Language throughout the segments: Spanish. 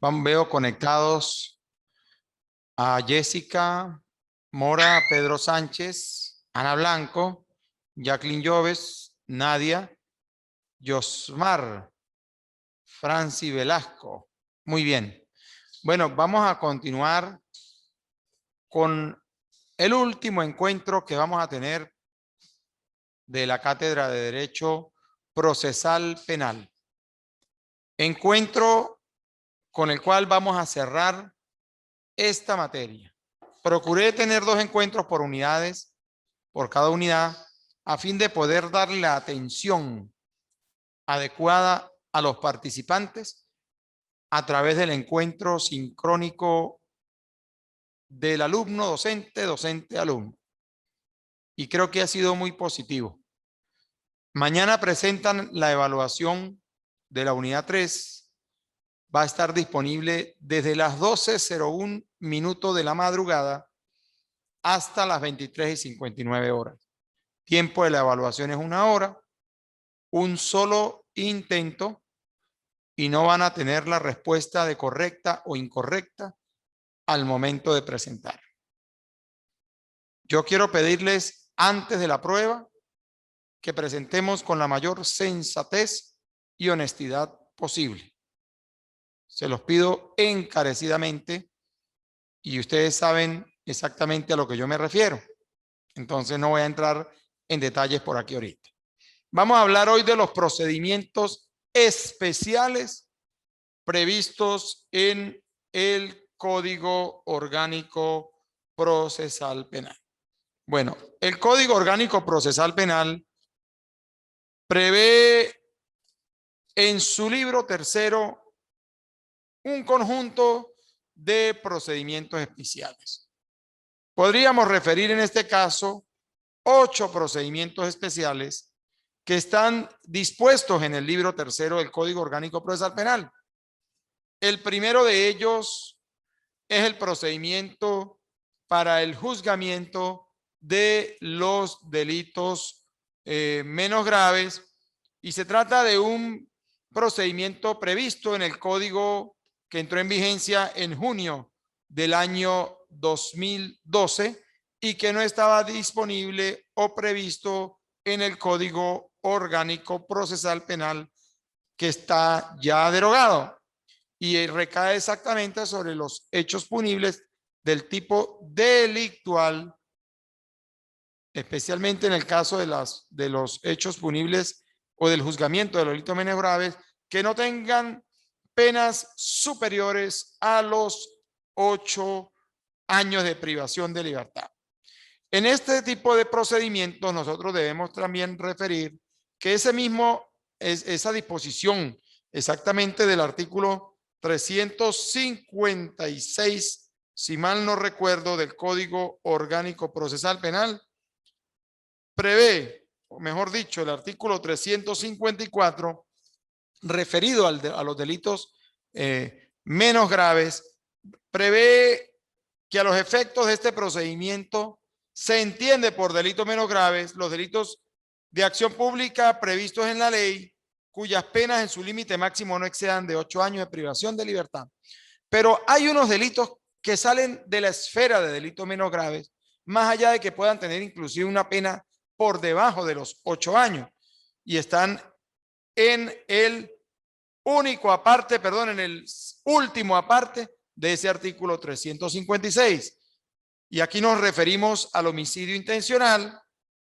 Veo conectados a Jessica Mora, Pedro Sánchez, Ana Blanco, Jacqueline Lloves, Nadia, Yosmar, Franci Velasco. Muy bien. Bueno, vamos a continuar con el último encuentro que vamos a tener de la Cátedra de Derecho Procesal Penal. Encuentro con el cual vamos a cerrar esta materia. Procuré tener 2 encuentros por unidades, por cada unidad, a fin de poder darle la atención adecuada a los participantes a través del encuentro sincrónico del alumno docente, docente alumno. Y creo que ha sido muy positivo. Mañana presentan la evaluación de la unidad 3. Va a estar disponible desde las 12:01 de la madrugada hasta las 23:59. Tiempo de la evaluación es 1 hora, un solo intento y no van a tener la respuesta de correcta o incorrecta al momento de presentar. Yo quiero pedirles antes de la prueba que presentemos con la mayor sensatez y honestidad posible. Se los pido encarecidamente y ustedes saben exactamente a lo que yo me refiero. Entonces no voy a entrar en detalles por aquí ahorita. Vamos a hablar hoy de los procedimientos especiales previstos en el Código Orgánico Procesal Penal. Bueno, el Código Orgánico Procesal Penal prevé en su libro tercero un conjunto de procedimientos especiales. Podríamos referir en este caso 8 procedimientos especiales que están dispuestos en el libro tercero del Código Orgánico Procesal Penal. El primero de ellos es el procedimiento para el juzgamiento de los delitos menos graves, y se trata de un procedimiento previsto en el Código que entró en vigencia en junio del año 2012 y que no estaba disponible o previsto en el Código Orgánico Procesal Penal, que está ya derogado y recae exactamente sobre los hechos punibles del tipo delictual, especialmente en el caso de los hechos punibles o del juzgamiento de los delitos menos graves que no tengan penas superiores a los 8 años de privación de libertad. En este tipo de procedimientos nosotros debemos también referir que esa disposición exactamente del artículo 356, si mal no recuerdo, del Código Orgánico Procesal Penal, prevé, o mejor dicho, el artículo 354, referido a los delitos menos graves, prevé que a los efectos de este procedimiento se entiende por delitos menos graves los delitos de acción pública previstos en la ley, cuyas penas en su límite máximo no excedan de 8 años de privación de libertad. Pero hay unos delitos que salen de la esfera de delitos menos graves, más allá de que puedan tener inclusive una pena por debajo de los 8 años, y están en el en el último aparte de ese artículo 356. Y aquí nos referimos al homicidio intencional,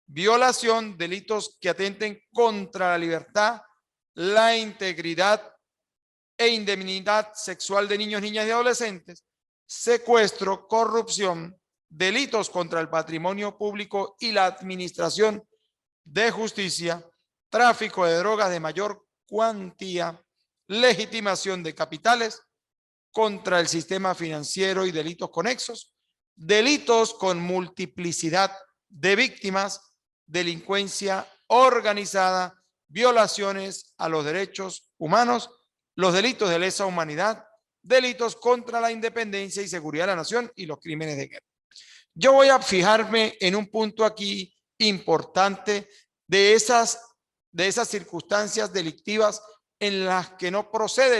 violación, delitos que atenten contra la libertad, la integridad e indemnidad sexual de niños, niñas y adolescentes, secuestro, corrupción, delitos contra el patrimonio público y la administración de justicia, tráfico de drogas de mayor cuantía, legitimación de capitales contra el sistema financiero y delitos conexos, delitos con multiplicidad de víctimas, delincuencia organizada, violaciones a los derechos humanos, los delitos de lesa humanidad, delitos contra la independencia y seguridad de la nación y los crímenes de guerra. Yo voy a fijarme en un punto aquí importante de esas circunstancias delictivas en las que no procede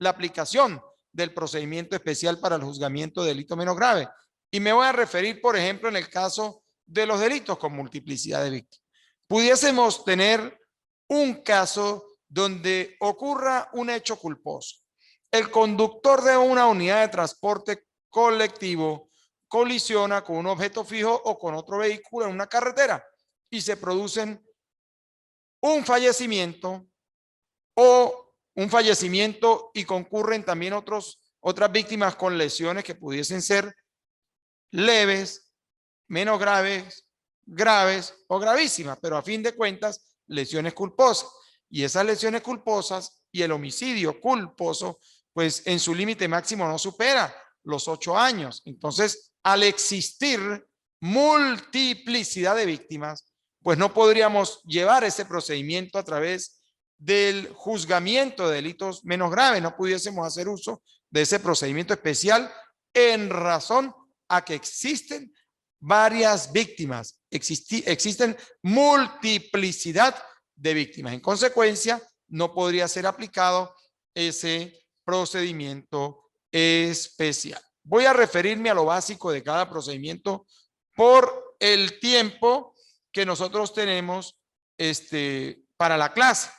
la aplicación del procedimiento especial para el juzgamiento de delito menos grave. Y me voy a referir, por ejemplo, en el caso de los delitos con multiplicidad de víctimas. Pudiésemos tener un caso donde ocurra un hecho culposo. El conductor de una unidad de transporte colectivo colisiona con un objeto fijo o con otro vehículo en una carretera y se producen un fallecimiento y concurren también otras víctimas con lesiones que pudiesen ser leves, menos graves, graves o gravísimas, pero a fin de cuentas, lesiones culposas. Y esas lesiones culposas y el homicidio culposo, pues en su límite máximo no supera los 8 años. Entonces, al existir multiplicidad de víctimas, pues no podríamos llevar ese procedimiento a través del juzgamiento de delitos menos graves. No pudiésemos hacer uso de ese procedimiento especial en razón a que existen varias víctimas, existen multiplicidad de víctimas. En consecuencia, no podría ser aplicado ese procedimiento especial. Voy a referirme a lo básico de cada procedimiento por el tiempo que nosotros tenemos para la clase.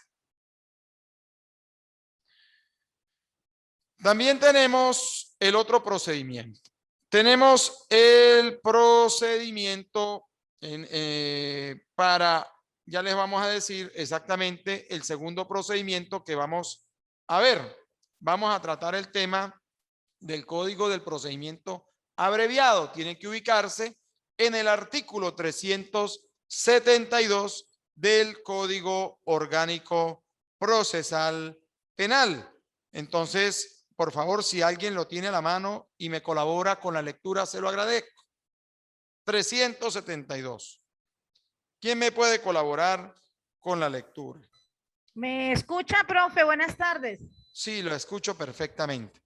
También tenemos el otro procedimiento. Tenemos el procedimiento ya les vamos a decir exactamente el segundo procedimiento que vamos a ver. Vamos a tratar el tema del Código del Procedimiento Abreviado. Tiene que ubicarse en el artículo 372 del Código Orgánico Procesal Penal. Entonces, por favor, si alguien lo tiene a la mano y me colabora con la lectura, se lo agradezco. 372. ¿Quién me puede colaborar con la lectura? ¿Me escucha, profe? Buenas tardes. Sí, lo escucho perfectamente.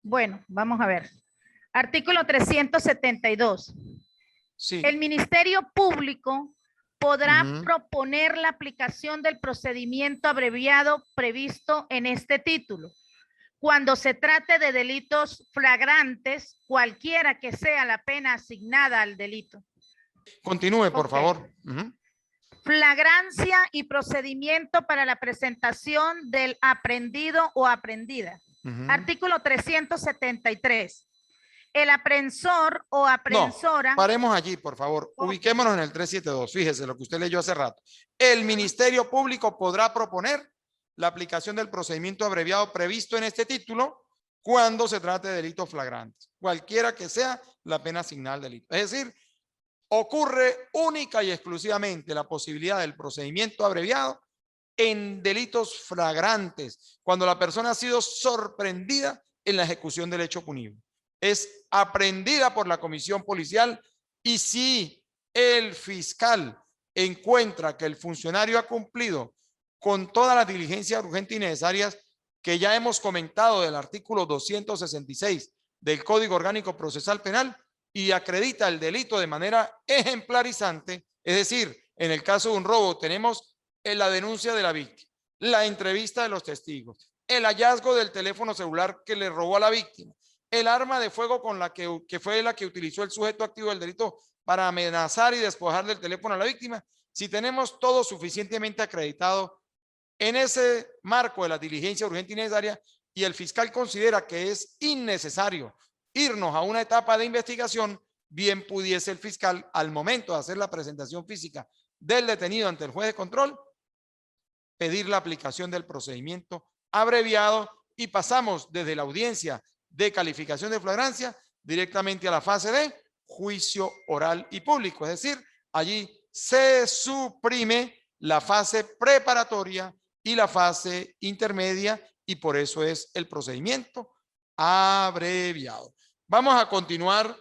Bueno, vamos a ver. Artículo 372. Sí. El Ministerio Público podrá proponer la aplicación del procedimiento abreviado previsto en este título cuando se trate de delitos flagrantes, cualquiera que sea la pena asignada al delito. Continúe, por favor. Flagrancia y procedimiento para la presentación del aprendido o aprendida. Artículo 373. El aprensor o aprensora. No, paremos allí, por favor. Ubiquémonos en el 372. Fíjese lo que usted leyó hace rato. El Ministerio Público podrá proponer la aplicación del procedimiento abreviado previsto en este título cuando se trate de delitos flagrantes, cualquiera que sea la pena asignada al delito. Es decir, ocurre única y exclusivamente la posibilidad del procedimiento abreviado en delitos flagrantes, cuando la persona ha sido sorprendida en la ejecución del hecho punible. Es aprendida por la comisión policial y si el fiscal encuentra que el funcionario ha cumplido con todas las diligencias urgentes y necesarias que ya hemos comentado del artículo 266 del Código Orgánico Procesal Penal y acredita el delito de manera ejemplarizante, es decir, en el caso de un robo tenemos la denuncia de la víctima, la entrevista de los testigos, el hallazgo del teléfono celular que le robó a la víctima, el arma de fuego con la que fue la que utilizó el sujeto activo del delito para amenazar y despojar del teléfono a la víctima. Si tenemos todo suficientemente acreditado en ese marco de la diligencia urgente y necesaria y el fiscal considera que es innecesario irnos a una etapa de investigación, bien pudiese el fiscal al momento de hacer la presentación física del detenido ante el juez de control pedir la aplicación del procedimiento abreviado y pasamos desde la audiencia de calificación de flagrancia directamente a la fase de juicio oral y público. Es decir, allí se suprime la fase preparatoria y la fase intermedia y por eso es el procedimiento abreviado. Vamos a continuar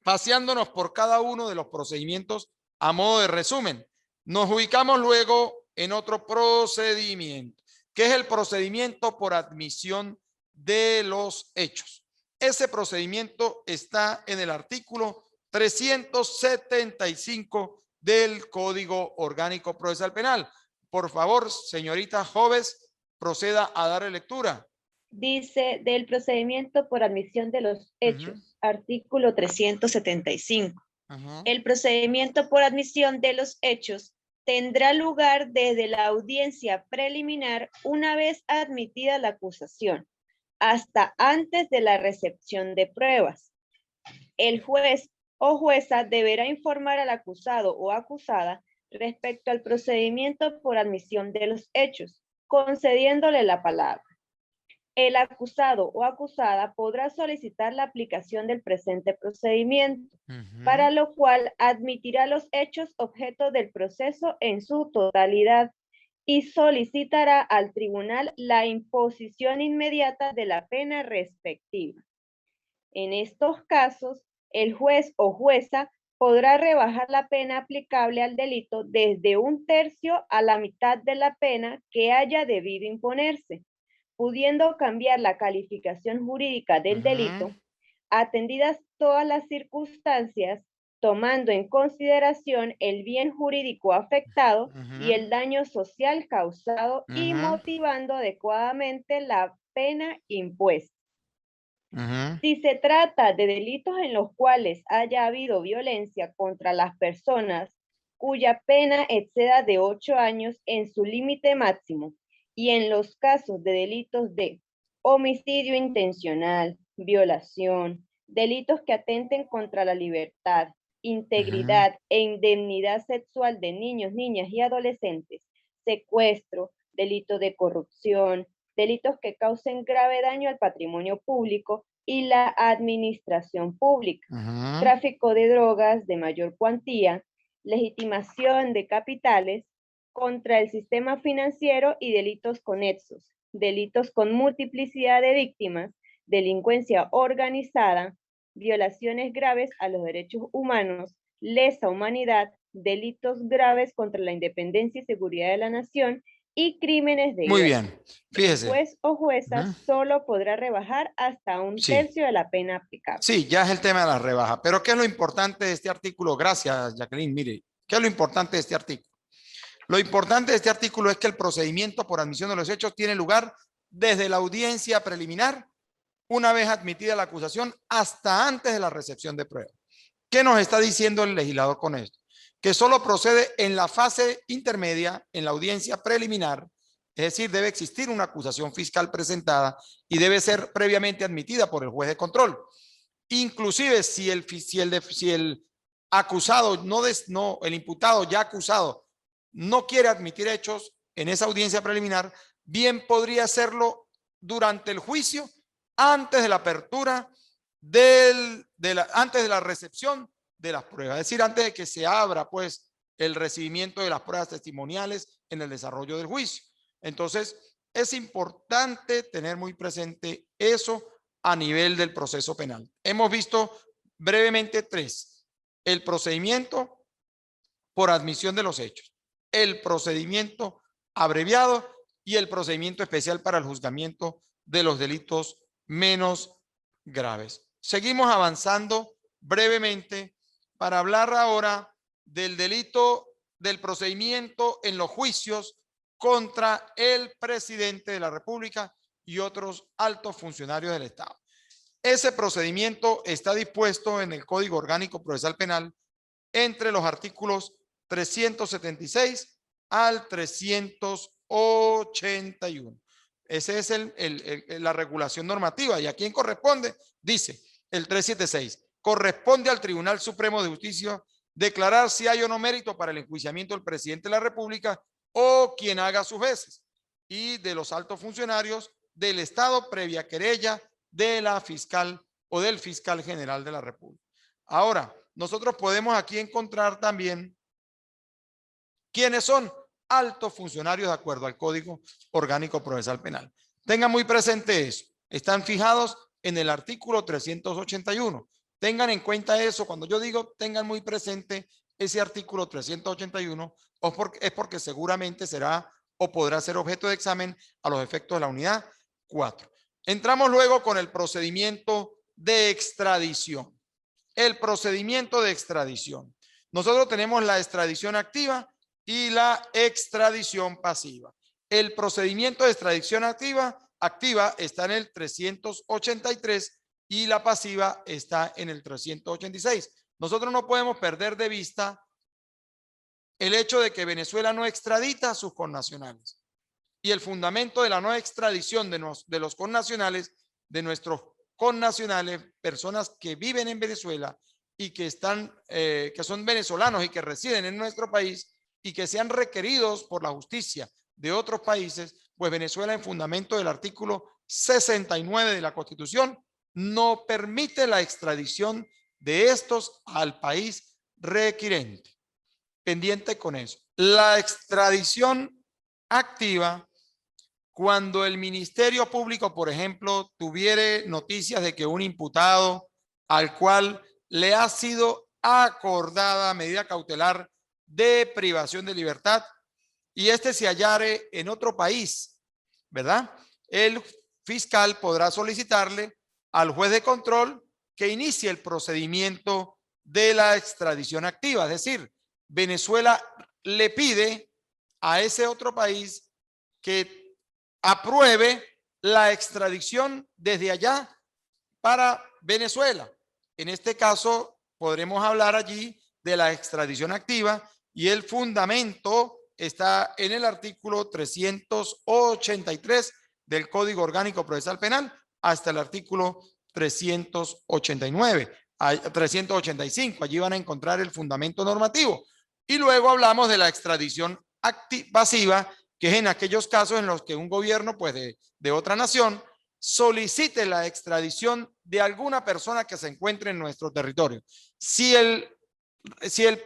paseándonos por cada uno de los procedimientos a modo de resumen. Nos ubicamos luego en otro procedimiento, que es el procedimiento por admisión de los hechos. Ese procedimiento está en el artículo 375 del Código Orgánico Procesal Penal. Por favor, señorita Joves, proceda a dar lectura. Dice, del procedimiento por admisión de los hechos, artículo 375. El procedimiento por admisión de los hechos tendrá lugar desde la audiencia preliminar una vez admitida la acusación, hasta antes de la recepción de pruebas. El juez o jueza deberá informar al acusado o acusada respecto al procedimiento por admisión de los hechos, concediéndole la palabra. El acusado o acusada podrá solicitar la aplicación del presente procedimiento, para lo cual admitirá los hechos objeto del proceso en su totalidad y solicitará al tribunal la imposición inmediata de la pena respectiva. En estos casos, el juez o jueza podrá rebajar la pena aplicable al delito desde 1/3 a la mitad de la pena que haya debido imponerse, pudiendo cambiar la calificación jurídica del delito, atendidas todas las circunstancias, tomando en consideración el bien jurídico afectado y el daño social causado y motivando adecuadamente la pena impuesta. Si se trata de delitos en los cuales haya habido violencia contra las personas cuya pena exceda de 8 años en su límite máximo, y en los casos de delitos de homicidio intencional, violación, delitos que atenten contra la libertad, integridad e indemnidad sexual de niños, niñas y adolescentes, secuestro, delito de corrupción, delitos que causen grave daño al patrimonio público y la administración pública, tráfico de drogas de mayor cuantía, legitimación de capitales contra el sistema financiero y delitos conexos, delitos con multiplicidad de víctimas, delincuencia organizada, violaciones graves a los derechos humanos, lesa humanidad, delitos graves contra la independencia y seguridad de la nación y crímenes de Muy guerra. bien, fíjese. El juez o jueza solo podrá rebajar hasta 1/3 de la pena aplicable. Sí, ya es el tema de la rebaja. Pero ¿qué es lo importante de este artículo? Gracias, Jacqueline. Mire, ¿qué es lo importante de este artículo? Lo importante de este artículo es que el procedimiento por admisión de los hechos tiene lugar desde la audiencia preliminar, una vez admitida la acusación, hasta antes de la recepción de pruebas. ¿Qué nos está diciendo el legislador con esto? Que solo procede en la fase intermedia, en la audiencia preliminar, es decir, debe existir una acusación fiscal presentada y debe ser previamente admitida por el juez de control. Inclusive si el acusado, el imputado ya acusado, no quiere admitir hechos en esa audiencia preliminar, bien podría hacerlo durante el juicio, antes de la apertura, antes de la recepción de las pruebas, es decir, antes de que se abra pues el recibimiento de las pruebas testimoniales en el desarrollo del juicio. Entonces, es importante tener muy presente eso a nivel del proceso penal. Hemos visto brevemente 3: el procedimiento por admisión de los hechos, el procedimiento abreviado y el procedimiento especial para el juzgamiento de los delitos menos graves. Seguimos avanzando brevemente para hablar ahora del delito del procedimiento en los juicios contra el presidente de la República y otros altos funcionarios del Estado. Ese procedimiento está dispuesto en el Código Orgánico Procesal Penal entre los artículos 376 al 381. Esa es la regulación normativa. ¿Y a quién corresponde? Dice el 376. Corresponde al Tribunal Supremo de Justicia declarar si hay o no mérito para el enjuiciamiento del presidente de la República o quien haga sus veces, y de los altos funcionarios del Estado previa querella de la fiscal o del fiscal general de la República. Ahora, nosotros podemos aquí encontrar también quiénes son altos funcionarios de acuerdo al Código Orgánico Procesal Penal. Tengan muy presente eso. Están fijados en el artículo 381. Tengan en cuenta eso. Cuando yo digo tengan muy presente ese artículo 381, es porque seguramente será o podrá ser objeto de examen a los efectos de la unidad 4. Entramos luego con el procedimiento de extradición. El procedimiento de extradición. Nosotros tenemos la extradición activa y la extradición pasiva. El procedimiento de extradición activa activa está en el 383 y la pasiva está en el 386. Nosotros no podemos perder de vista el hecho de que Venezuela no extradita a sus connacionales. Y el fundamento de la no extradición de los connacionales, de nuestros connacionales, personas que viven en Venezuela y que son venezolanos y que residen en nuestro país y que sean requeridos por la justicia de otros países, pues Venezuela, en fundamento del artículo 69 de la Constitución, no permite la extradición de estos al país requirente. Pendiente con eso. La extradición activa, cuando el Ministerio Público, por ejemplo, tuviere noticias de que un imputado al cual le ha sido acordada medida cautelar de privación de libertad y este se hallare en otro país, ¿verdad? El fiscal podrá solicitarle al juez de control que inicie el procedimiento de la extradición activa. Es decir, Venezuela le pide a ese otro país que apruebe la extradición desde allá para Venezuela. En este caso, podremos hablar allí de la extradición activa y el fundamento está en el artículo 383 del Código Orgánico Procesal Penal hasta el artículo 385. Allí van a encontrar el fundamento normativo. Y luego hablamos de la extradición pasiva, que es en aquellos casos en los que un gobierno pues de otra nación solicite la extradición de alguna persona que se encuentre en nuestro territorio. Si el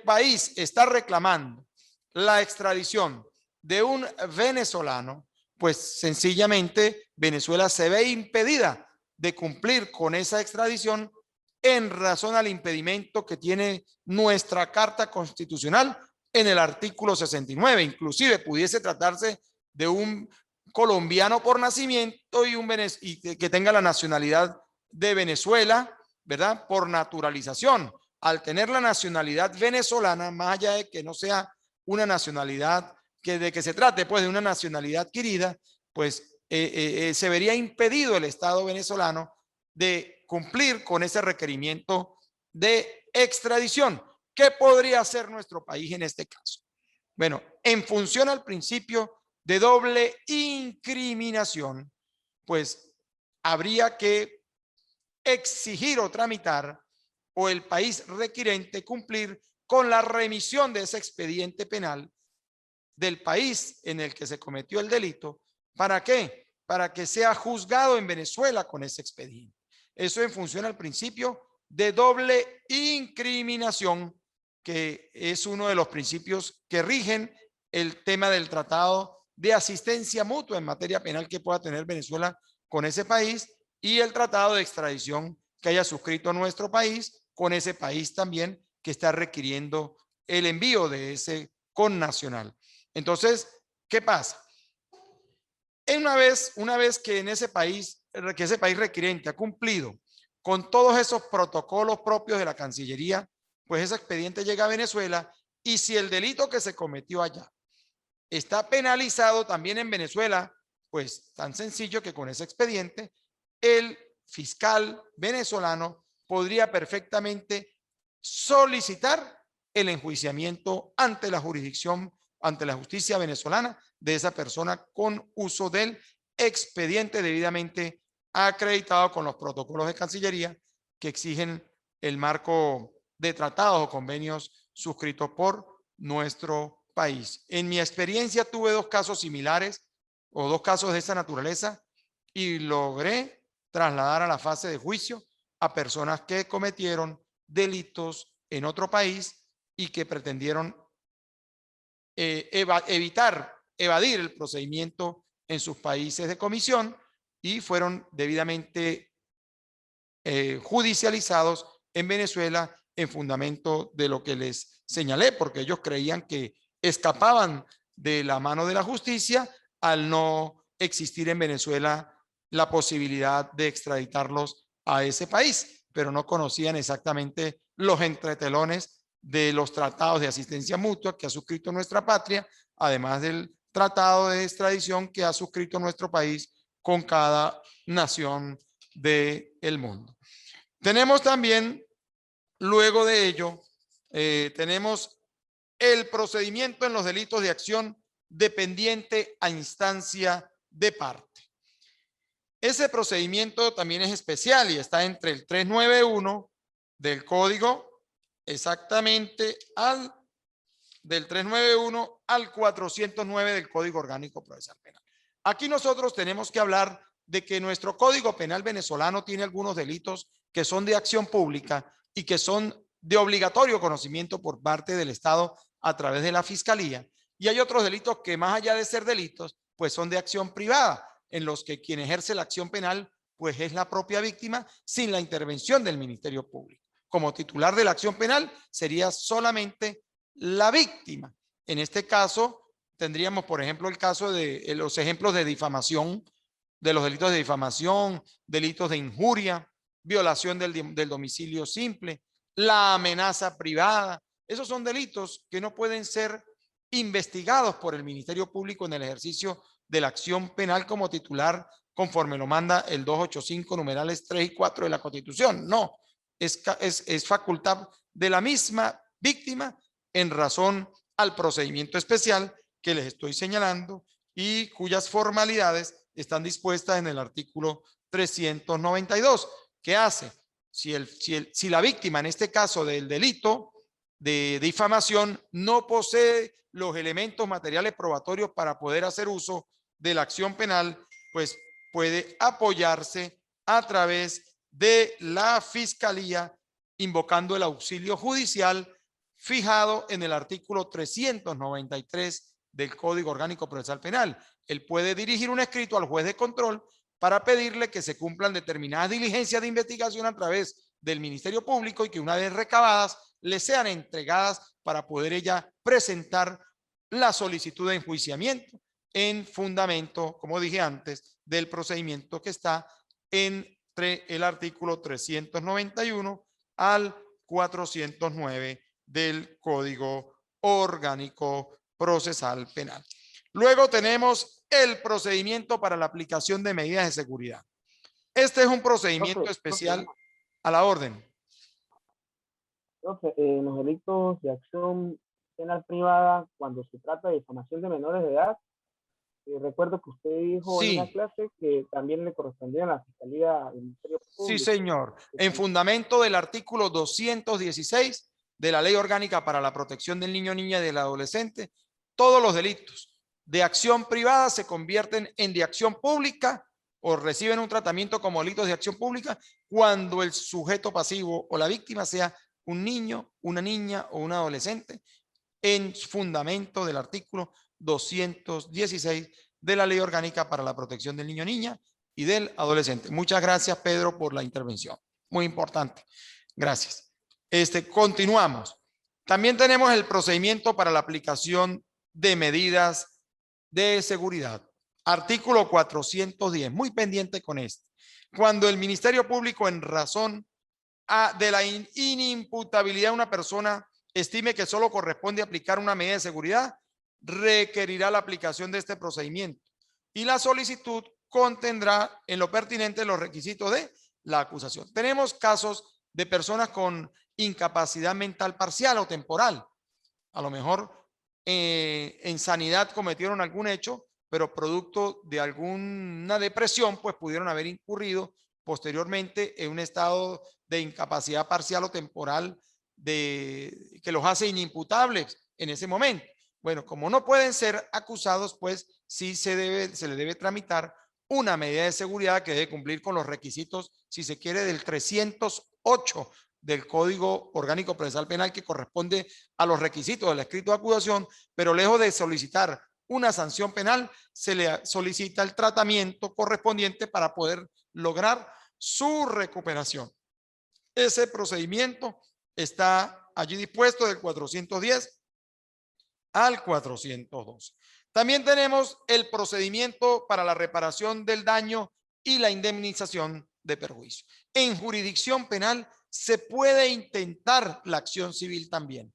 país está reclamando la extradición de un venezolano, pues sencillamente Venezuela se ve impedida de cumplir con esa extradición en razón al impedimento que tiene nuestra Carta Constitucional en el artículo 69. Inclusive pudiese tratarse de un colombiano por nacimiento y que tenga la nacionalidad de Venezuela, ¿verdad? Por naturalización. Al tener la nacionalidad venezolana, más allá de que no sea una nacionalidad de que se trate pues de una nacionalidad adquirida, pues se vería impedido el Estado venezolano de cumplir con ese requerimiento de extradición. ¿Qué podría hacer nuestro país en este caso? Bueno, en función al principio de doble incriminación, pues habría que exigir o tramitar o el país requirente cumplir con la remisión de ese expediente penal del país en el que se cometió el delito. ¿Para qué? Para que sea juzgado en Venezuela con ese expediente. Eso en función al principio de doble incriminación, que es uno de los principios que rigen el tema del tratado de asistencia mutua en materia penal que pueda tener Venezuela con ese país y el tratado de extradición que haya suscrito nuestro país con ese país también que está requiriendo el envío de ese connacional. Entonces, ¿qué pasa? Una vez que ese país requirente ha cumplido con todos esos protocolos propios de la Cancillería, pues ese expediente llega a Venezuela y si el delito que se cometió allá está penalizado también en Venezuela, pues tan sencillo que con ese expediente el fiscal venezolano podría perfectamente solicitar el enjuiciamiento ante la jurisdicción, ante la justicia venezolana de esa persona con uso del expediente debidamente acreditado con los protocolos de Cancillería que exigen el marco de tratados o convenios suscritos por nuestro país. En mi experiencia tuve dos casos similares o dos casos de esa naturaleza y logré trasladar a la fase de juicio a personas que cometieron delitos en otro país y que pretendieron evadir el procedimiento en sus países de comisión y fueron debidamente judicializados en Venezuela en fundamento de lo que les señalé, porque ellos creían que escapaban de la mano de la justicia al no existir en Venezuela la posibilidad de extraditarlos a ese país, pero no conocían exactamente los entretelones de los tratados de asistencia mutua que ha suscrito nuestra patria, además del tratado de extradición que ha suscrito nuestro país con cada nación del mundo. Tenemos también, luego de ello, tenemos el procedimiento en los delitos de acción dependiente a instancia de parte. Ese procedimiento también es especial y está entre el 391 del Código, exactamente del 391 al 409 del Código Orgánico Procesal Penal. Aquí nosotros tenemos que hablar de que nuestro Código Penal venezolano tiene algunos delitos que son de acción pública y que son de obligatorio conocimiento por parte del Estado a través de la Fiscalía. Y hay otros delitos que, más allá de ser delitos, pues son de acción privada, en los que quien ejerce la acción penal pues es la propia víctima sin la intervención del Ministerio Público. Como titular de la acción penal sería solamente la víctima. En este caso tendríamos, por ejemplo, el caso de los ejemplos de difamación, de los delitos de difamación, delitos de injuria, violación del domicilio simple, la amenaza privada. Esos son delitos que no pueden ser investigados por el Ministerio Público en el ejercicio de la acción penal como titular, conforme lo manda el 285 numerales 3 y 4 de la Constitución. No, es facultad de la misma víctima en razón al procedimiento especial que les estoy señalando y cuyas formalidades están dispuestas en el artículo 392. ¿Qué hace? Si la víctima, en este caso del delito de difamación, no posee los elementos materiales probatorios para poder hacer uso de la acción penal, pues puede apoyarse a través de la Fiscalía invocando el auxilio judicial fijado en el artículo 393 del Código Orgánico Procesal Penal. Él puede dirigir un escrito al juez de control para pedirle que se cumplan determinadas diligencias de investigación a través del Ministerio Público y que una vez recabadas le sean entregadas para poder ella presentar la solicitud de enjuiciamiento en fundamento, como dije antes, del procedimiento que está entre el artículo 391 al 409 del Código Orgánico Procesal Penal. Luego tenemos el procedimiento para la aplicación de medidas de seguridad. Este es un procedimiento especial a la orden. En los delitos de acción penal privada, cuando se trata de difamación de menores de edad, recuerdo que usted dijo en una clase que también le correspondía a la Fiscalía del Ministerio Público. Sí, señor. En fundamento del artículo 216 de la Ley Orgánica para la Protección del Niño, Niña y del Adolescente, todos los delitos de acción privada se convierten en de acción pública o reciben un tratamiento como delitos de acción pública cuando el sujeto pasivo o la víctima sea un niño, una niña o un adolescente, en fundamento del artículo 216 de la Ley Orgánica para la Protección del Niño, Niña y del Adolescente. Muchas gracias, Pedro, por la intervención. Muy importante. Gracias. Continuamos. También tenemos el procedimiento para la aplicación de medidas de seguridad. Artículo 410. Muy pendiente con esto. Cuando el Ministerio Público, en razón de la inimputabilidad de una persona, estime que solo corresponde aplicar una medida de seguridad, requerirá la aplicación de este procedimiento y la solicitud contendrá en lo pertinente los requisitos de la acusación. Tenemos casos de personas con incapacidad mental parcial o temporal. A lo mejor en sanidad cometieron algún hecho, pero producto de alguna depresión, pues pudieron haber incurrido posteriormente en un estado de incapacidad parcial o temporal que los hace inimputables en ese momento. Bueno, como no pueden ser acusados, pues sí se le debe tramitar una medida de seguridad que debe cumplir con los requisitos, si se quiere, del 308 del Código Orgánico Procesal Penal, que corresponde a los requisitos del escrito de acusación, pero lejos de solicitar una sanción penal, se le solicita el tratamiento correspondiente para poder lograr su recuperación. Ese procedimiento está allí dispuesto del 410 al 412. También tenemos el procedimiento para la reparación del daño y la indemnización de perjuicio. En jurisdicción penal se puede intentar la acción civil también.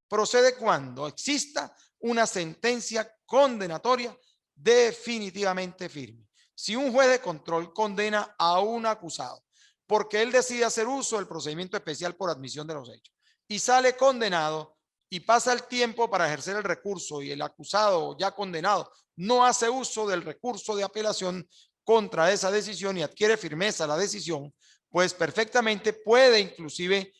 Procede cuando exista una sentencia condenatoria definitivamente firme. Si un juez de control condena a un acusado porque él decide hacer uso del procedimiento especial por admisión de los hechos y sale condenado y pasa el tiempo para ejercer el recurso y el acusado ya condenado no hace uso del recurso de apelación contra esa decisión y adquiere firmeza la decisión, pues perfectamente puede inclusive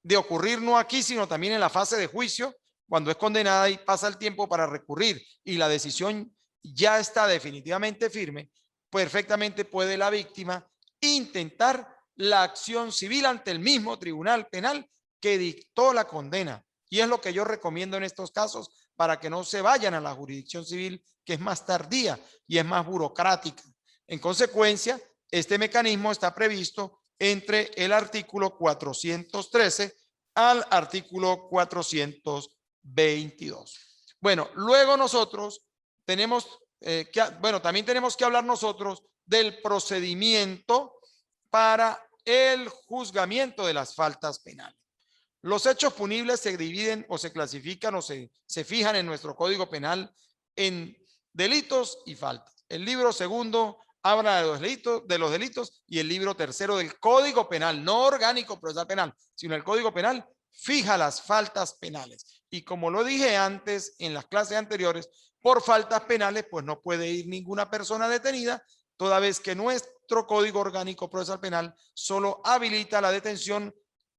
de ocurrir no aquí, sino también en la fase de juicio, cuando es condenada y pasa el tiempo para recurrir y la decisión ya está definitivamente firme, perfectamente puede la víctima intentar la acción civil ante el mismo tribunal penal que dictó la condena. Y es lo que yo recomiendo en estos casos para que no se vayan a la jurisdicción civil, que es más tardía y es más burocrática. En consecuencia, este mecanismo está previsto entre el artículo 413 al artículo 422. Bueno, luego nosotros tenemos también tenemos que hablar nosotros del procedimiento para el juzgamiento de las faltas penales. Los hechos punibles se dividen o se clasifican o se fijan en nuestro Código Penal en delitos y faltas. El libro segundo habla de los delitos y el libro tercero del Código Penal, no orgánico procesal penal, sino el Código Penal fija las faltas penales. Y como lo dije antes en las clases anteriores, por faltas penales pues no puede ir ninguna persona detenida, toda vez que nuestro Código Orgánico Procesal Penal solo habilita la detención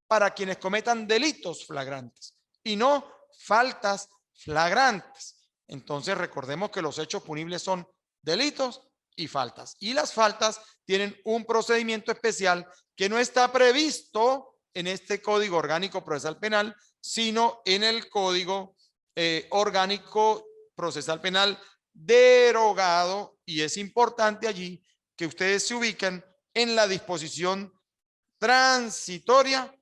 para quienes cometan delitos flagrantes y no faltas flagrantes. Entonces recordemos que los hechos punibles son delitos y faltas. Y las faltas tienen un procedimiento especial que no está previsto en este Código Orgánico Procesal Penal, sino en el Código Orgánico Procesal Penal derogado, y es importante allí que ustedes se ubiquen en la disposición transitoria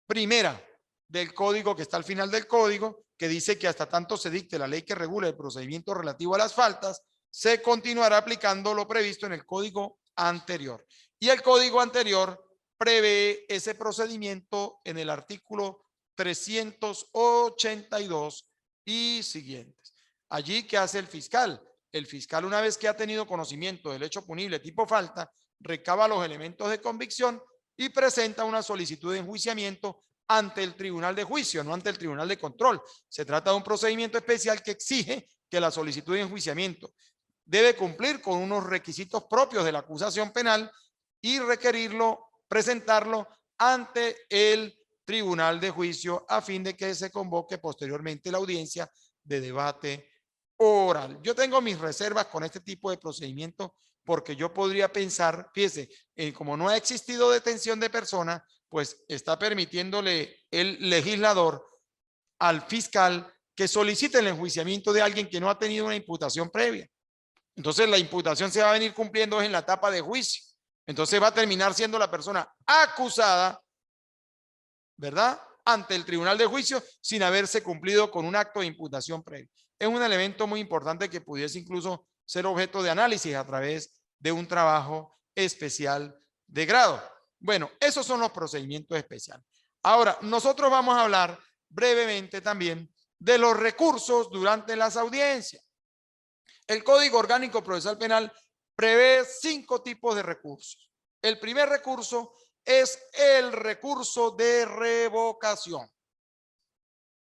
primera del código que está al final del código, que dice que hasta tanto se dicte la ley que regula el procedimiento relativo a las faltas, se continuará aplicando lo previsto en el código anterior. Y el código anterior prevé ese procedimiento en el artículo 382 y siguientes. Allí, ¿qué hace el fiscal? El fiscal, una vez que ha tenido conocimiento del hecho punible tipo falta, recaba los elementos de convicción y presenta una solicitud de enjuiciamiento ante el tribunal de juicio, no ante el tribunal de control. Se trata de un procedimiento especial que exige que la solicitud de enjuiciamiento debe cumplir con unos requisitos propios de la acusación penal y requerirlo, presentarlo ante el tribunal de juicio a fin de que se convoque posteriormente la audiencia de debate oral. Yo tengo mis reservas con este tipo de procedimiento porque yo podría pensar, fíjese, como no ha existido detención de persona, pues está permitiéndole el legislador al fiscal que solicite el enjuiciamiento de alguien que no ha tenido una imputación previa. Entonces la imputación se va a venir cumpliendo en la etapa de juicio. Entonces va a terminar siendo la persona acusada, ¿verdad?, ante el tribunal de juicio sin haberse cumplido con un acto de imputación previo. Es un elemento muy importante que pudiese incluso ser objeto de análisis a través de un trabajo especial de grado. Bueno, esos son los procedimientos especiales. Ahora, nosotros vamos a hablar brevemente también de los recursos durante las audiencias. El Código Orgánico Procesal Penal prevé 5 tipos de recursos. El primer recurso es el recurso de revocación.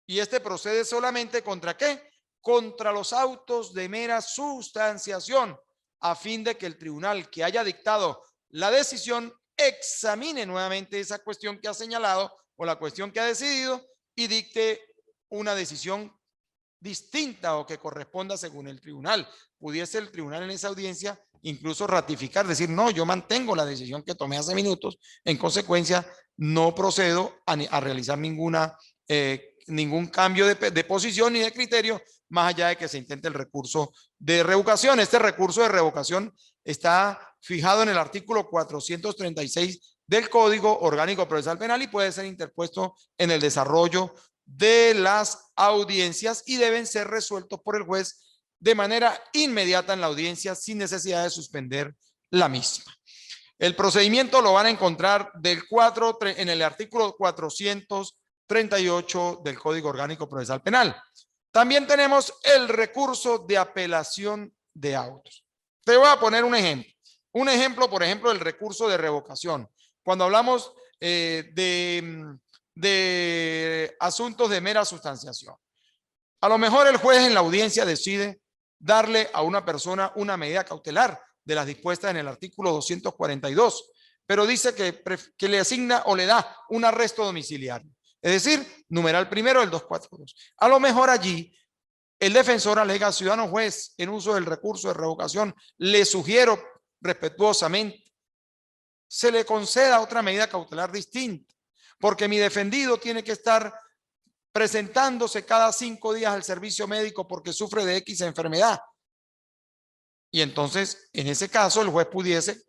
Y este procede solamente ¿contra qué? Contra los autos de mera sustanciación, a fin de que el tribunal que haya dictado la decisión examine nuevamente esa cuestión que ha señalado o la cuestión que ha decidido y dicte una decisión distinta o que corresponda según el tribunal. Pudiese el tribunal en esa audiencia incluso ratificar, decir, no, yo mantengo la decisión que tomé hace minutos, en consecuencia no procedo a realizar ningún cambio de posición ni de criterio, más allá de que se intente el recurso de revocación. Este recurso de revocación está fijado en el artículo 436 del Código Orgánico Procesal Penal y puede ser interpuesto en el desarrollo de las audiencias y deben ser resueltos por el juez de manera inmediata en la audiencia sin necesidad de suspender la misma. El procedimiento lo van a encontrar en el artículo 438 del Código Orgánico Procesal Penal. También tenemos el recurso de apelación de autos. Te voy a poner un ejemplo. Un ejemplo, por ejemplo, del recurso de revocación. Cuando hablamos de asuntos de mera sustanciación. A lo mejor el juez en la audiencia decide darle a una persona una medida cautelar de las dispuestas en el artículo 242, pero dice que le asigna o le da un arresto domiciliario. Es decir, numeral primero del 242. A lo mejor allí el defensor alega: ciudadano juez, en uso del recurso de revocación, le sugiero respetuosamente se le conceda otra medida cautelar distinta, porque mi defendido tiene que estar presentándose cada 5 días al servicio médico porque sufre de X enfermedad. Y entonces, en ese caso, el juez pudiese,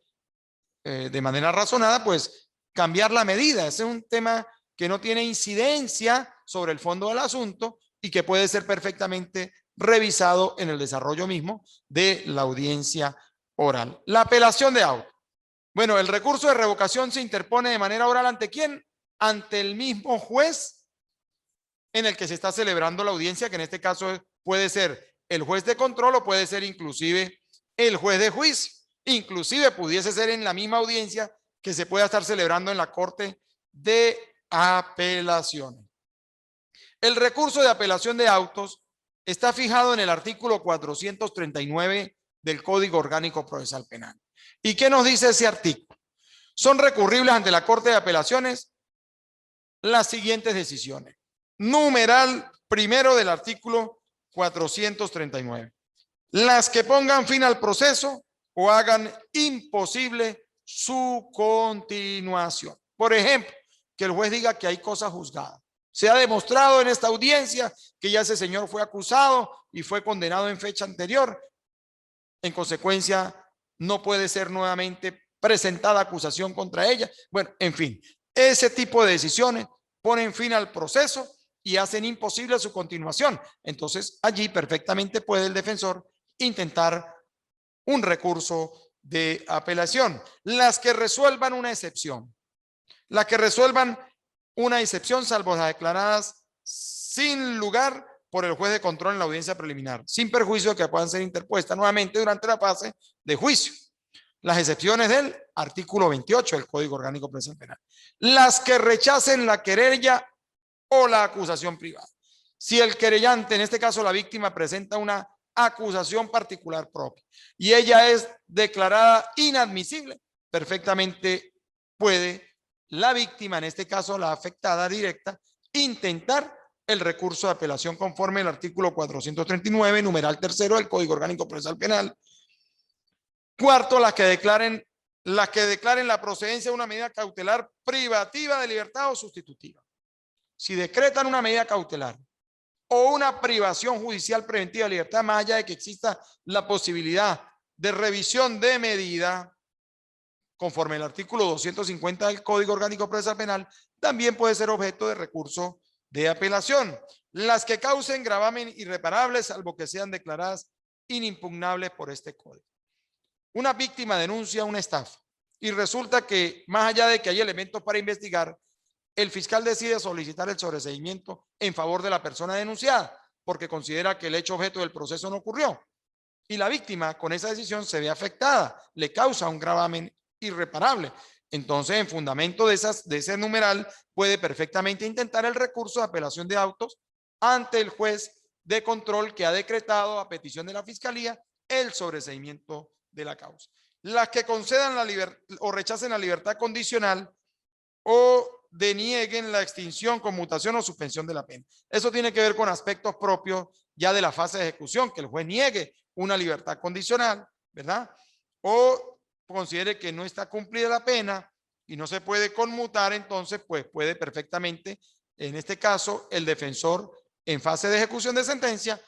de manera razonada, pues cambiar la medida. Ese es un tema que no tiene incidencia sobre el fondo del asunto y que puede ser perfectamente revisado en el desarrollo mismo de la audiencia oral. La apelación de auto. Bueno, el recurso de revocación se interpone de manera oral ¿ante quién? Ante el mismo juez en el que se está celebrando la audiencia, que en este caso puede ser el juez de control o puede ser inclusive el juez de juicio. Inclusive pudiese ser en la misma audiencia que se pueda estar celebrando en la Corte de Apelaciones. El recurso de apelación de autos está fijado en el artículo 439 del Código Orgánico Procesal Penal. ¿Y qué nos dice ese artículo? Son recurribles ante la Corte de Apelaciones las siguientes decisiones. Numeral primero del artículo 439. Las que pongan fin al proceso o hagan imposible su continuación. Por ejemplo, que el juez diga que hay cosa juzgada. Se ha demostrado en esta audiencia que ya ese señor fue acusado y fue condenado en fecha anterior. En consecuencia, no puede ser nuevamente presentada acusación contra ella. Bueno, en fin, ese tipo de decisiones ponen fin al proceso y hacen imposible su continuación. Entonces, allí perfectamente puede el defensor intentar un recurso de apelación. Las que resuelvan una excepción. Las que resuelvan una excepción, salvo las declaradas sin lugar por el juez de control en la audiencia preliminar, sin perjuicio de que puedan ser interpuestas nuevamente durante la fase de juicio. Las excepciones del artículo 28 del Código Orgánico Procesal Penal. Las que rechacen la querella o la acusación privada. Si el querellante, en este caso la víctima, presenta una acusación particular propia y ella es declarada inadmisible, perfectamente puede la víctima, en este caso la afectada directa, intentar el recurso de apelación conforme al artículo 439, numeral tercero del Código Orgánico Procesal Penal. Cuarto, las que declaren la procedencia de una medida cautelar privativa de libertad o sustitutiva. Si decretan una medida cautelar o una privación judicial preventiva de libertad, más allá de que exista la posibilidad de revisión de medida, conforme al artículo 250 del Código Orgánico Procesal Penal, también puede ser objeto de recurso de apelación. Las que causen gravamen irreparable, salvo que sean declaradas inimpugnables por este código. Una víctima denuncia una estafa y resulta que, más allá de que hay elementos para investigar, el fiscal decide solicitar el sobreseimiento en favor de la persona denunciada porque considera que el hecho objeto del proceso no ocurrió. Y la víctima con esa decisión se ve afectada, le causa un gravamen irreparable. Entonces, en fundamento de ese numeral, puede perfectamente intentar el recurso de apelación de autos ante el juez de control que ha decretado a petición de la fiscalía el sobreseimiento de la causa. Las que concedan la libertad o rechacen la libertad condicional o denieguen la extinción, conmutación o suspensión de la pena. Eso tiene que ver con aspectos propios ya de la fase de ejecución, que el juez niegue una libertad condicional, ¿verdad? O considere que no está cumplida la pena y no se puede conmutar, entonces pues puede perfectamente, en este caso, el defensor en fase de ejecución de sentencia,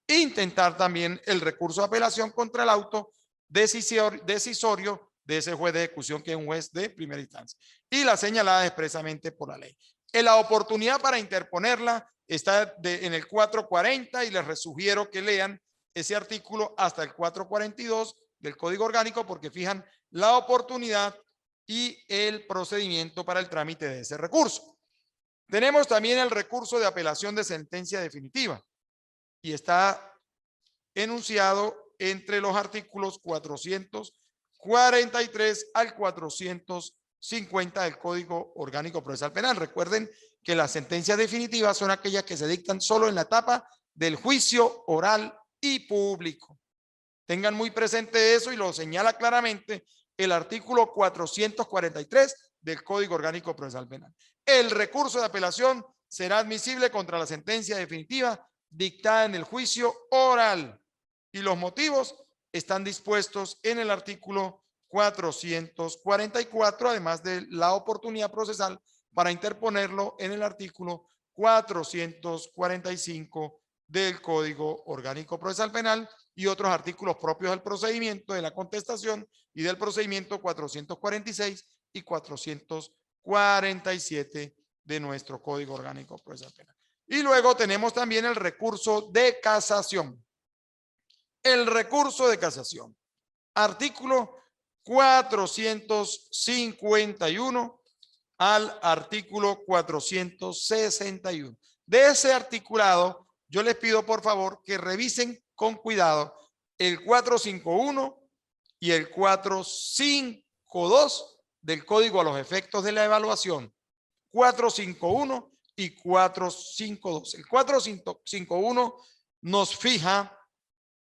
intentar también el recurso de apelación contra el auto decisorio de ese juez de ejecución, que es un juez de primera instancia y la señalada expresamente por la ley. En la oportunidad para interponerla está en el 440 y les sugiero que lean ese artículo hasta el 442 del Código Orgánico porque fijan la oportunidad y el procedimiento para el trámite de ese recurso. Tenemos también el recurso de apelación de sentencia definitiva y está enunciado entre los artículos 443 al 450 del Código Orgánico Procesal Penal. Recuerden que las sentencias definitivas son aquellas que se dictan solo en la etapa del juicio oral y público. Tengan muy presente eso y lo señala claramente el artículo 443 del Código Orgánico Procesal Penal. El recurso de apelación será admisible contra la sentencia definitiva dictada en el juicio oral y los motivos están dispuestos en el artículo 444, además de la oportunidad procesal para interponerlo en el artículo 445 del Código Orgánico Procesal Penal y otros artículos propios del procedimiento, de la contestación y del procedimiento 446 y 447 de nuestro Código Orgánico Procesal Penal. Y luego tenemos también el recurso de casación. El recurso de casación. Artículo 451 al artículo 461. De ese articulado, yo les pido por favor que revisen con cuidado el 451 y el 452 del Código a los efectos de la evaluación. 451 y 452. El 451 nos fija,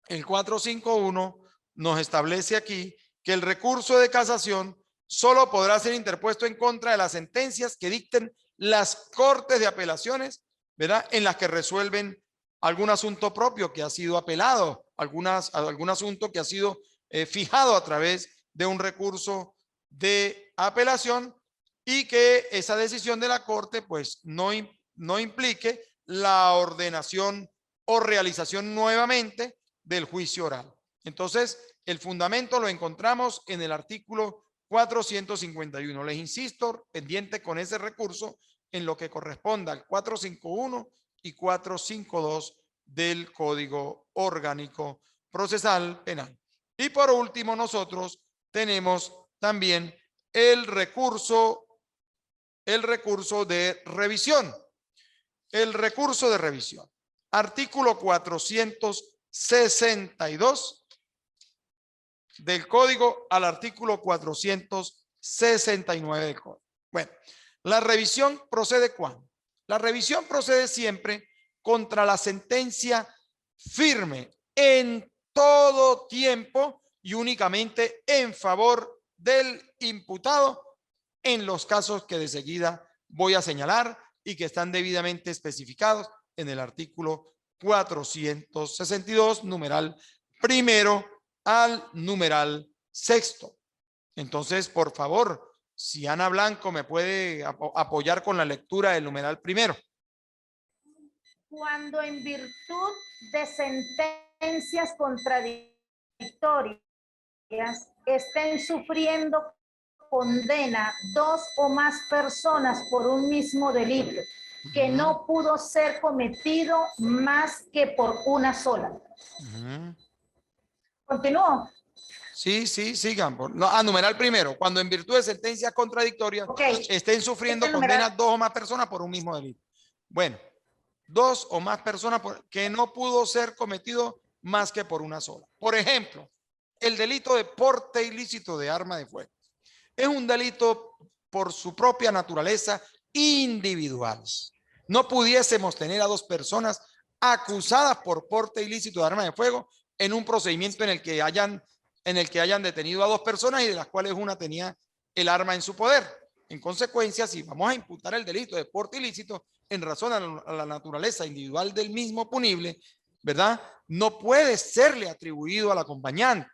el 451 nos establece aquí que el recurso de casación solo podrá ser interpuesto en contra de las sentencias que dicten las cortes de apelaciones, ¿verdad? En las que resuelven algún asunto propio que ha sido apelado, algún asunto que ha sido fijado a través de un recurso de apelación y que esa decisión de la corte pues no implique la ordenación o realización nuevamente del juicio oral. Entonces, el fundamento lo encontramos en el artículo 451. Les insisto, pendiente con ese recurso en lo que corresponda al 451 y 452 del Código Orgánico Procesal Penal. Y por último, nosotros tenemos también el recurso de revisión. El recurso de revisión. Artículo 462 del Código al artículo 469 del Código. Bueno, la revisión procede ¿cuándo? La revisión procede siempre contra la sentencia firme en todo tiempo y únicamente en favor del imputado en los casos que de seguida voy a señalar y que están debidamente especificados en el artículo 462, numeral primero al numeral sexto. Entonces, por favor, si Ana Blanco me puede apoyar con la lectura del numeral primero. Cuando en virtud de sentencias contradictorias estén sufriendo condena dos o más personas por un mismo delito que no pudo ser cometido más que por una sola. ¿Continúo? Sí, sigan. Numeral primero. Cuando en virtud de sentencias contradictorias estén sufriendo condenas dos o más personas por un mismo delito. Bueno, dos o más personas que no pudo ser cometido más que por una sola. Por ejemplo, el delito de porte ilícito de arma de fuego. Es un delito por su propia naturaleza individual. No pudiésemos tener a dos personas acusadas por porte ilícito de arma de fuego en un procedimiento en el que hayan detenido a dos personas y de las cuales una tenía el arma en su poder. En consecuencia, si vamos a imputar el delito de porte ilícito en razón a la naturaleza individual del mismo punible, ¿verdad? No puede serle atribuido al acompañante.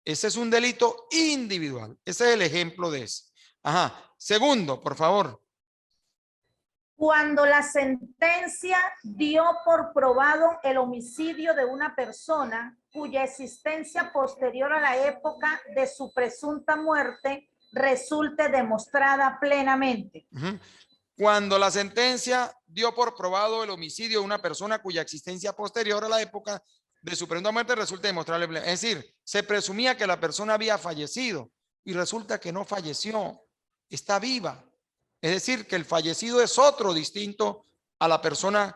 Ese es un delito individual. Ese es el ejemplo de ese. Ajá. Segundo, por favor. Cuando la sentencia dio por probado el homicidio de una persona cuya existencia posterior a la época de su presunta muerte resulte demostrada plenamente. Cuando la sentencia dio por probado el homicidio de una persona cuya existencia posterior a la época de su presunta muerte resulta demostrable plenamente. Es decir, se presumía que la persona había fallecido y resulta que no falleció, está viva. Es decir, que el fallecido es otro distinto a la persona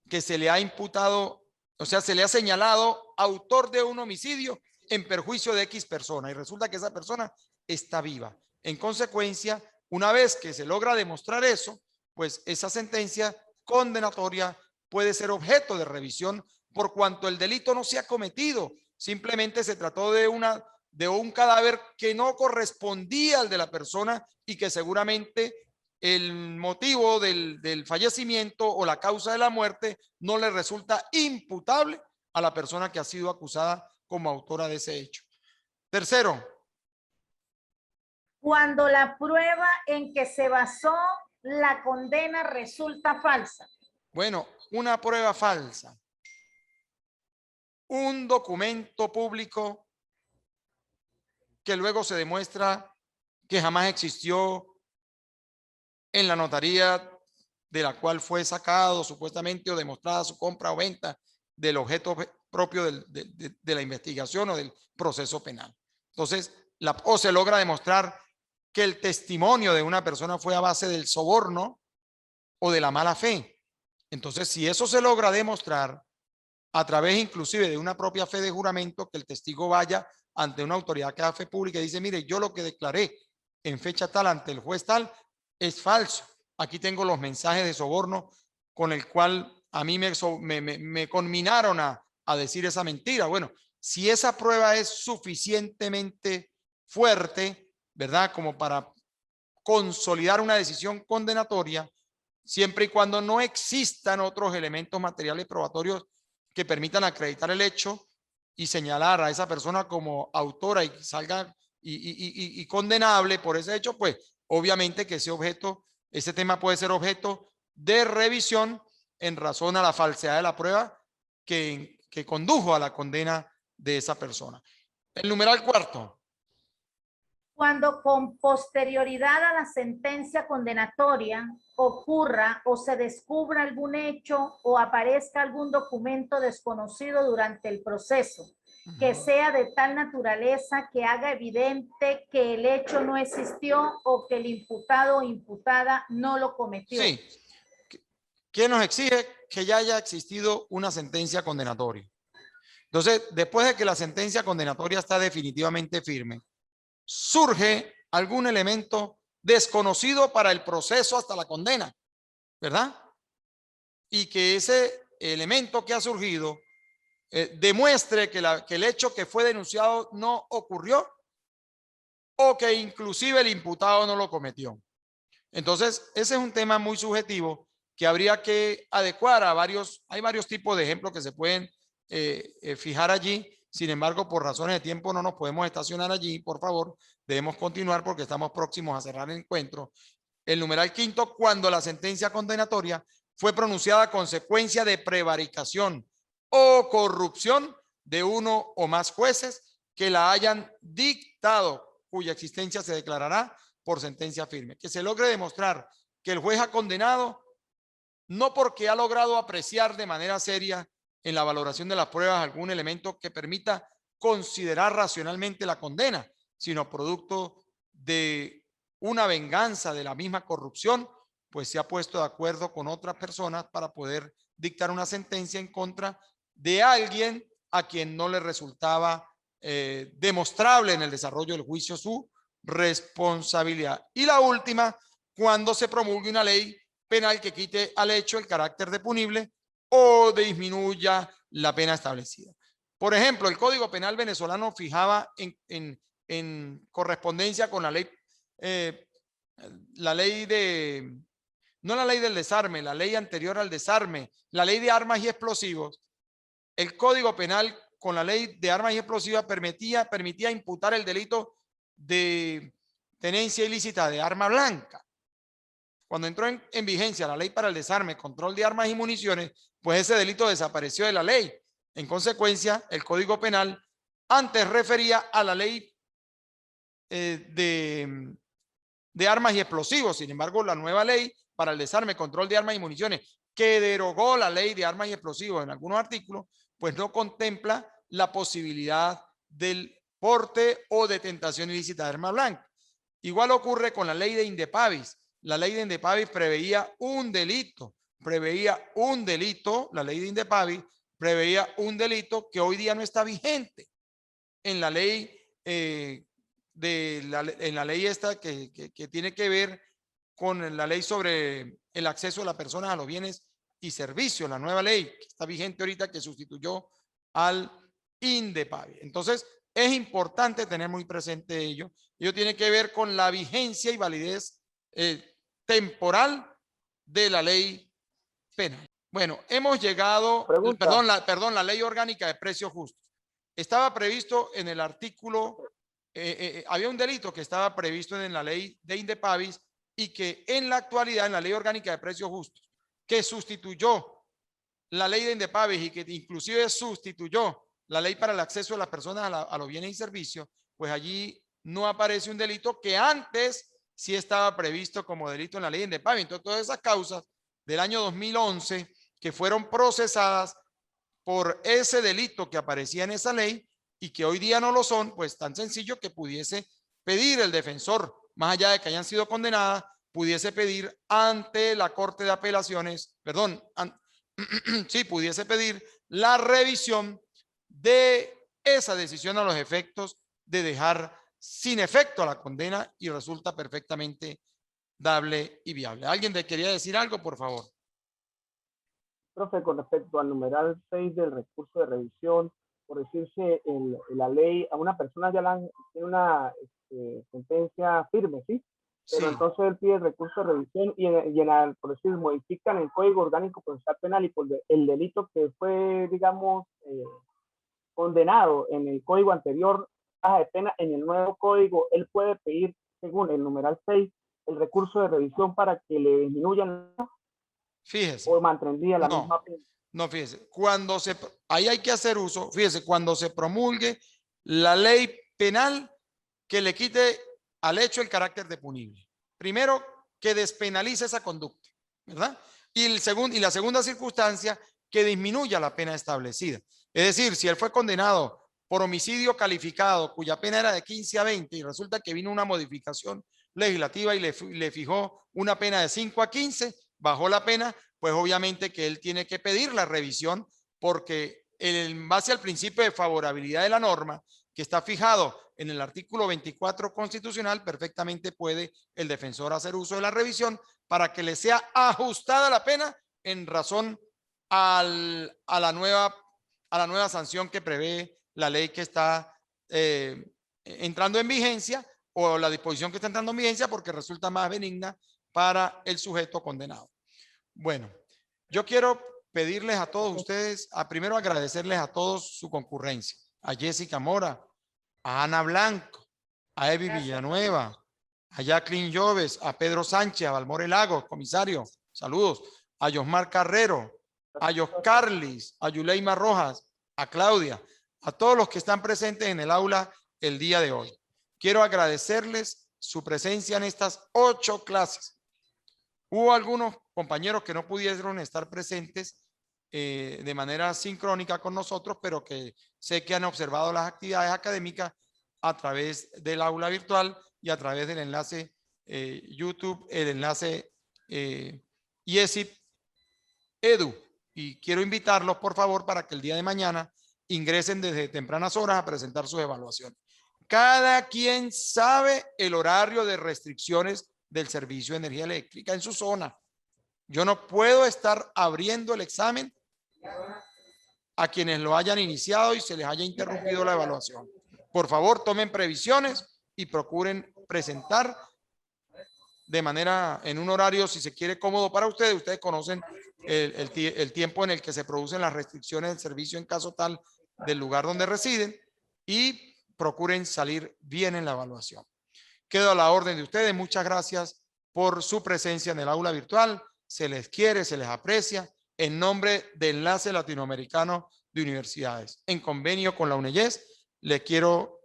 que se le ha imputado O sea, se le ha señalado autor de un homicidio en perjuicio de X persona y resulta que esa persona está viva. En consecuencia, una vez que se logra demostrar eso, pues esa sentencia condenatoria puede ser objeto de revisión por cuanto el delito no se ha cometido. Simplemente se trató de un cadáver que no correspondía al de la persona y que seguramente el motivo del fallecimiento o la causa de la muerte no le resulta imputable a la persona que ha sido acusada como autora de ese hecho. Tercero. Cuando la prueba en que se basó la condena resulta falsa. Bueno, una prueba falsa. Un documento público que luego se demuestra que jamás existió en la notaría de la cual fue sacado supuestamente o demostrada su compra o venta del objeto propio de la investigación o del proceso penal. Entonces, o se logra demostrar que el testimonio de una persona fue a base del soborno o de la mala fe. Entonces, si eso se logra demostrar a través inclusive de una propia fe de juramento, que el testigo vaya ante una autoridad que da fe pública y dice, mire, yo lo que declaré en fecha tal ante el juez tal es falso. Aquí tengo los mensajes de soborno con el cual a mí me conminaron a decir esa mentira. Bueno, si esa prueba es suficientemente fuerte, ¿verdad? Como para consolidar una decisión condenatoria, siempre y cuando no existan otros elementos materiales probatorios que permitan acreditar el hecho y señalar a esa persona como autora y salga y condenable por ese hecho, pues obviamente que ese tema puede ser objeto de revisión en razón a la falsedad de la prueba que condujo a la condena de esa persona. El numeral cuarto. Cuando con posterioridad a la sentencia condenatoria ocurra o se descubra algún hecho o aparezca algún documento desconocido durante el proceso que sea de tal naturaleza que haga evidente que el hecho no existió o que el imputado o imputada no lo cometió. Sí. ¿Qué nos exige? Que ya haya existido una sentencia condenatoria. Entonces, después de que la sentencia condenatoria está definitivamente firme, surge algún elemento desconocido para el proceso hasta la condena, ¿verdad? Y que ese elemento que ha surgido demuestre que el hecho que fue denunciado no ocurrió o que inclusive el imputado no lo cometió. Entonces, ese es un tema muy subjetivo que habría que adecuar a hay varios tipos de ejemplos que se pueden fijar allí. Sin embargo, por razones de tiempo no nos podemos estacionar allí. Por favor, debemos continuar porque estamos próximos a cerrar el encuentro. El numeral quinto, cuando la sentencia condenatoria fue pronunciada a consecuencia de prevaricación o corrupción de uno o más jueces que la hayan dictado, cuya existencia se declarará por sentencia firme. Que se logre demostrar que el juez ha condenado no porque ha logrado apreciar de manera seria en la valoración de las pruebas algún elemento que permita considerar racionalmente la condena, sino producto de una venganza de la misma corrupción, pues se ha puesto de acuerdo con otras personas para poder dictar una sentencia en contra de alguien a quien no le resultaba demostrable en el desarrollo del juicio su responsabilidad. Y la última, cuando se promulgue una ley penal que quite al hecho el carácter de punible o disminuya la pena establecida. Por ejemplo, el Código Penal venezolano fijaba en correspondencia con la ley no la ley del desarme, la ley anterior al desarme, la ley de armas y explosivos. El Código Penal con la ley de armas y explosivas permitía imputar el delito de tenencia ilícita de arma blanca. Cuando entró en vigencia la ley para el desarme, control de armas y municiones, pues ese delito desapareció de la ley. En consecuencia, el Código Penal antes refería a la ley de armas y explosivos. Sin embargo, la nueva ley para el desarme, control de armas y municiones, que derogó la ley de armas y explosivos en algunos artículos, pues no contempla la posibilidad del porte o detentación ilícita de arma blanca. Igual ocurre con la ley de Indepavis. La ley de Indepavis preveía un delito, la ley de Indepavis, preveía un delito que hoy día no está vigente en la ley, en la ley esta que tiene que ver con la ley sobre el acceso de las personas a los bienes y servicios, la nueva ley que está vigente ahorita, que sustituyó al INDEPAVI. Entonces, es importante tener muy presente ello. Ello tiene que ver con la vigencia y validez temporal de la ley penal. Bueno, hemos llegado, perdón, la ley orgánica de precios justos. Estaba previsto en el artículo, había un delito que estaba previsto en la ley de INDEPAVIS y que en la actualidad en la ley orgánica de precios justos, que sustituyó la ley de INDEPAVIS y que inclusive sustituyó la ley para el acceso de las personas a los bienes y servicios, pues allí no aparece un delito que antes sí estaba previsto como delito en la ley de INDEPAVIS. Entonces, todas esas causas del año 2011 que fueron procesadas por ese delito que aparecía en esa ley y que hoy día no lo son, pues tan sencillo que pudiese pedir el defensor, más allá de que hayan sido condenadas, pudiese pedir ante la Corte de Apelaciones, perdón, sí, pudiese pedir la revisión de esa decisión a los efectos de dejar sin efecto a la condena y resulta perfectamente dable y viable. ¿Alguien te quería decir algo, por favor? Profe, con respecto al numeral 6 del recurso de revisión, por decirse, en la ley, a una persona ya tiene una sentencia firme, ¿sí? Pero sí, entonces él pide el recurso de revisión por decir, modifican el Código Orgánico Procesal Penal y por el delito que fue, digamos, condenado en el código anterior, baja de pena, en el nuevo código, él puede pedir, según el numeral 6, el recurso de revisión para que le disminuyan. Fíjese. O mantendría la misma pena. No, fíjese. Ahí hay que hacer uso, fíjese, cuando se promulgue la ley penal que le quite al hecho el carácter de punible. Primero, que despenalice esa conducta, ¿verdad? Y la segunda circunstancia, que disminuya la pena establecida. Es decir, si él fue condenado por homicidio calificado, cuya pena era de 15 a 20, y resulta que vino una modificación legislativa y le fijó una pena de 5 a 15, bajó la pena, pues obviamente que él tiene que pedir la revisión porque en base al principio de favorabilidad de la norma que está fijado en el artículo 24 constitucional, perfectamente puede el defensor hacer uso de la revisión para que le sea ajustada la pena en razón a la nueva sanción que prevé la ley que está entrando en vigencia o la disposición que está entrando en vigencia porque resulta más benigna para el sujeto condenado. Bueno, yo quiero pedirles a todos ustedes, primero agradecerles a todos su concurrencia, a Jessica Mora, a Ana Blanco, a Evi Villanueva, a Jacqueline Lloves, a Pedro Sánchez, a Valmore Lagos, comisario, saludos, a Yosmar Carrero, a Yoscarlis, a Yuleima Rojas, a Claudia, a todos los que están presentes en el aula el día de hoy. Quiero agradecerles su presencia en estas 8 clases. Hubo algunos compañeros que no pudieron estar presentes de manera sincrónica con nosotros, pero que sé que han observado las actividades académicas a través del aula virtual y a través del enlace YouTube, el enlace IESIP Edu. Y quiero invitarlos, por favor, para que el día de mañana ingresen desde tempranas horas a presentar sus evaluaciones. Cada quien sabe el horario de restricciones del servicio de energía eléctrica en su zona. Yo no puedo estar abriendo el examen a quienes lo hayan iniciado y se les haya interrumpido la evaluación. Por favor, tomen previsiones y procuren presentar de manera, en un horario, si se quiere, cómodo para ustedes. Ustedes conocen el tiempo en el que se producen las restricciones del servicio en caso tal del lugar donde residen y procuren salir bien en la evaluación. Quedo a la orden de ustedes. Muchas gracias por su presencia en el aula virtual. Se les quiere, se les aprecia. En nombre del Enlace Latinoamericano de Universidades, en convenio con la UNEYES, les quiero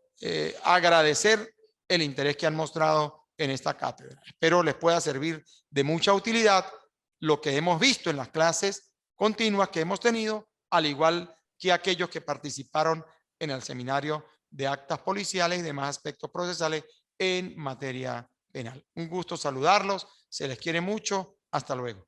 agradecer el interés que han mostrado en esta cátedra. Espero les pueda servir de mucha utilidad lo que hemos visto en las clases continuas que hemos tenido, al igual que aquellos que participaron en el seminario de actas policiales y demás aspectos procesales en materia penal. Un gusto saludarlos, se les quiere mucho, hasta luego.